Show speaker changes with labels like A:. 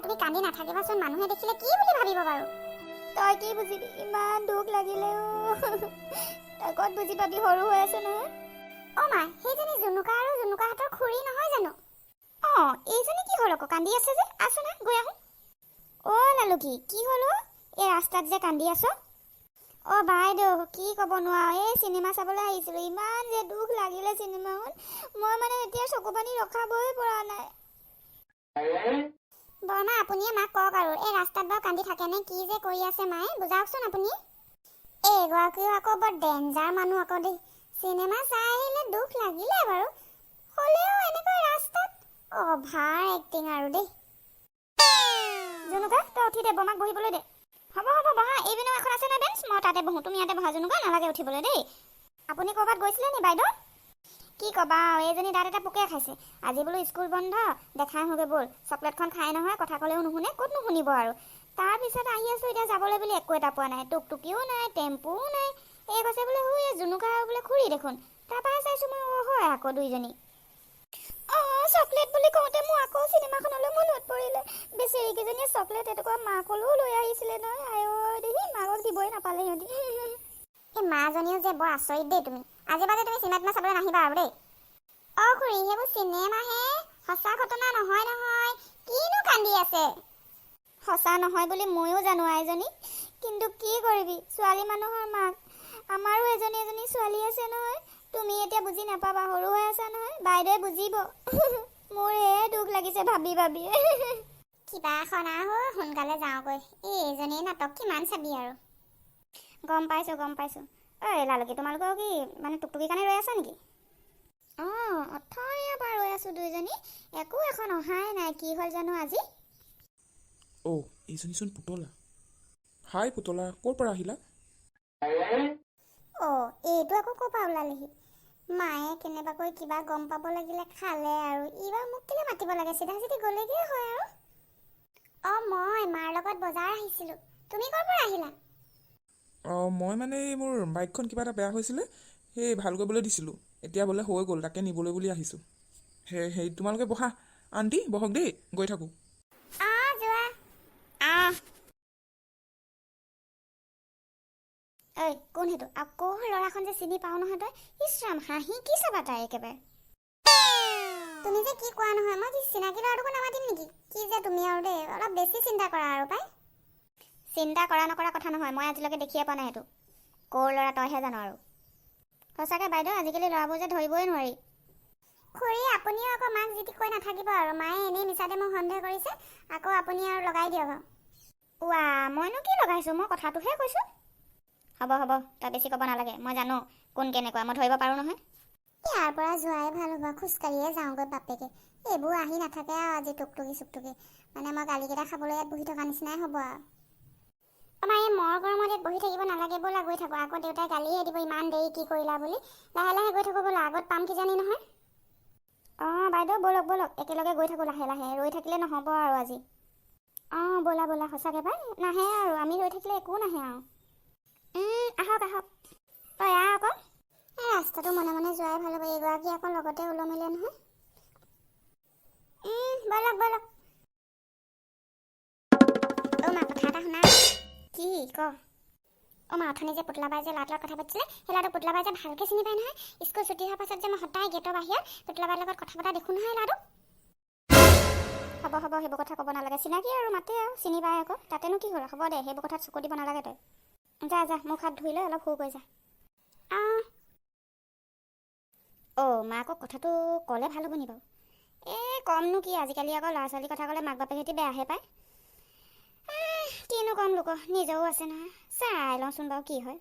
A: তুমি কান্দি নাথাকিবাচোন, মানুহে দেখিলে কি বুলি ভাবিব বাৰু?
B: তই কি বুজিবি, ইমান দুখ লাগিলে তই ক'ত বুজি পাবি, সৰু হৈ আছে নহয়।
A: অ' মা, সেইজনী জুনুকা আৰু জুনুকাহঁতৰ খুৰী নহয় জানো?
B: অঁ, এইজনী কি হ'ল আকৌ কান্দি আছে যে? আছো না, গৈ আহোঁ। অ' লালুকি, কি হ'ল এই ৰাস্তাত যে কান্দি আছ? অ' বাইদেউ, কি ক'ব নোৱাৰো, এই চিনেমা চাবলৈ আহিছিলোঁ, ইমান যে দুখ লাগিলে চিনেমাখন, মই মানে এতিয়া চকু পানী ৰখাবই পৰা নাই।
A: বৰমা, আপুনিয়ে মাক কওক আৰু, এই ৰাস্তাত বাৰু কান্দি থাকে নে কি যে কৰি আছে মায়ে, বুজাওকচোন আপুনি। এইগৰাকীও আকৌ বৰ ডেঞ্জাৰ মানুহ আকৌ দেই। চিনেমা চাই আহিলে দুখ লাগিলে বাৰু, হ'লেও এনেকৈ ৰাস্তাত অভাৰ এক্টিং আৰু দেই।
B: জুনুকা, তই উঠি দে, বমাক বহিবলৈ দে। হ'ব হ'ব, বহা, এইপিনেও এখন আছে নহয় বেঞ্চ, মই তাতে বহোঁ, তুমি ইয়াতে বহা। জুনুকা, নালাগে উঠিবলৈ দেই। আপুনি ক'ৰবাত গৈছিলে নি বাইদেউ? কি ক'বা, এইজনী দাঁত এটা পোকে খাইছে। আজি বোলো স্কুল বন্ধ, দেখাই আহোঁগৈ ব'ল। চকলেটখন খাই নহয়, কথা ক'লেও নুশুনে, ক'ত নুশুনিব আৰু। তাৰপিছত আহি আছোঁ এতিয়া যাবলৈ বুলি একো এটা পোৱা নাই, টুকটুকিও নাই, টেম্পুও নাই। এই কৈছে বোলে এই জুনুকা আৰু বোলে খুৰী দেখোন। তাৰপৰা চাইছোঁ মই, হয় আকৌ দুইজনী। অঁ, চকলেট বুলি কওঁতে মোৰ আকৌ চিনেমাখনলৈ মনত পৰিলে। বেচেৰীকেইজনীয়ে চকলেট এটুকুৰা মাকলৈও লৈ আহিছিলে নহয়, আই দেহি, মাকক দিবই নাপালে সিহঁতি।
A: এই মাজনীও যে বৰ আচৰিত দেই তুমি। আজি বাদে তুমি চিনেমা চাবলৈ নাহিবা আৰু দেই। অ' খুৰী, সেইবোৰ চিনেমাহে, সঁচা ঘটনা নহয় নহয়, কিনো কান্দি আছে?
B: সঁচা নহয় বুলি ময়ো জানো আইজনী, কিন্তু কি কৰিবি, ছোৱালী মানুহৰ মাক। আমাৰো এজনী এজনী ছোৱালী আছে নহয়, তুমি এতিয়া বুজি নাপাবা, সৰু হৈ আছা নহয়, বাইদেৱে বুজিব। মোৰ দুখ লাগিছে ভাবি ভাবি।
A: কিবা এখন আহ, সোনকালে যাওঁগৈ। এইজনী নাটক কিমান চাবি আৰু।
B: গম পাইছোঁ। ঐ লালুকি, তোমালোকৰ কি মানে টুকটুকিৰ কাৰণে ৰৈ আছা নেকি? অঁ, অথনিৰে পৰা ৰৈ আছোঁ দুইজনী, একো এখন অহাই নাই, কি হ'ল জানো আজি।
C: অ' এইজনীচোন পুতলা। হাই পুতলা, ক'ৰ পৰা আহিলা?
A: অ' এইটো আকৌ ক'ৰ পৰা ওলালেহি? মায়ে কেনেবাকৈ কিবা গম পাব লাগিলে খালে আৰু, এইবাৰ মোক কেলে মাতিব লাগে, চিধা চিধি গ'লেগৈ হয় আৰু। অ' মই মাৰ লগত বজাৰ আহিছিলোঁ। তুমি ক'ৰ পৰা আহিলা?
C: অঁ, মই মানে এই মোৰ বাইকখন কিবা এটা বেয়া হৈছিলে, সেই ভাল কৰিবলৈ দিছিলোঁ। এতিয়া বোলে হৈ গ'ল, তাকে নিবলৈ বুলি আহিছোঁ। সেই তোমালোকে বহা, আণ্টি বহক দেই, গৈ থাকোঁ।
A: যোৱা।
B: ঐ কোন সেইটো? আকৌ ল'ৰাখন যে চিনি পাওঁ নহয় তই। ইছৰাম, হাঁহি কি চাবা তাই একেবাৰে।
A: তুমি যে কি কোৱা নহয়, মই কি চিনাকি ল'ৰাটোকো নামাতিম নেকি? কি যে তুমি আৰু দেই, অলপ বেছি চিন্তা কৰা আৰু পাই।
B: চিন্তা কৰা নকৰা কথা নহয়, মই আজিলৈকে দেখিয়ে পোৱা নাই সেইটো। ক'ৰ ল'ৰা তইহে জানো আৰু। সঁচাকৈ বাইদেউ, আজিকালি ল'ৰাবোৰ যে ধৰিবই নোৱাৰি।
A: খুৰী, আপুনিও আকৌ মাক জিতি কৈ নাথাকিব আৰু, মায়ে এনেই মিছাতে মোক সন্দেহ কৰিছে, আকৌ আপুনি আৰু লগাই দিয়ক আৰু।
B: মইনো কি লগাইছোঁ, মই কথাটোহে কৈছোঁ। হ'ব, তই বেছি ক'ব নালাগে, মই জানো কোন কেনেকুৱা, মই ধৰিব পাৰোঁ নহয়।
A: ইয়াৰ পৰা যোৱাই ভাল হ'ব, খোজকাঢ়িয়ে যাওঁগৈ বাপেকে। এইবোৰ আহি নাথাকে আৰু আজি টুকটুকি চুকটুকি, মানে মই গালিকেইটা খাবলৈ ইয়াত বহি থকা নিচিনাই হ'ব আৰু। আমাৰ এই মৰ গৰমত ইয়াত বহি থাকিব নালাগে, ব'লা গৈ থাকোঁ। আকৌ দেউতাই গালিয়ে দিব, ইমান দেৰি কি কৰিলা বুলি। লাহে লাহে গৈ থাকোঁ ব'লা, আগত পাম কিজানি নহয়।
B: অঁ বাইদেউ, ব'লক, একেলগে গৈ থাকোঁ লাহে লাহে, ৰৈ থাকিলে নহ'ব আৰু আজি। অঁ ব'লা, সঁচাকৈ পাই, নাহে আৰু, আমি ৰৈ থাকিলে একো নাহে আৰু। আহক, তই আকৌ।
A: এই ৰাস্তাটো মনে মনে যোৱাই ভাল হ'ব, এইগৰাকী আকৌ লগতে ওলমিলে নহয়। ব'লক। অ' মা, কথা এটা শুনা।
B: কি ক?
A: অ' মা, অথনি যে পুতলাবাই যে ল'ৰাটোৰ লগত কথা পাতিছিলে, সেই ল'ৰাটো পুতলাবাই যে ভালকৈ চিনি পায় নহয়। স্কুল ছুটি হোৱাৰ পাছত যে মই সদায় গেটৰ বাহিৰত পুতলাবাইৰ লগত কথা পতা দেখোঁ নহয় ল'ৰাটো।
B: হ'ব, সেইবোৰ কথা ক'ব নালাগে, চিনাকি আৰু মাতে আৰু, চিনি পায় আকৌ, তাতেনো কি হ'ল, হ'ব দে, সেইবোৰ কথাত চকু দিব নালাগে তই। যা, মুখ হাত ধুই লৈ অলপ শুই গৈ যা। মা আকৌ কথাটো ক'লে ভাল হ'ব নি বাৰু? কমনো কি, আজিকালি আকৌ ল'ৰা ছোৱালীৰ কথা ক'লে মাক বাপেকহঁতি বেয়াহে পায়। কিনো কম লোকক, নিজৰো আছে নহয়, চাই লওঁচোন বাৰু কি হয়।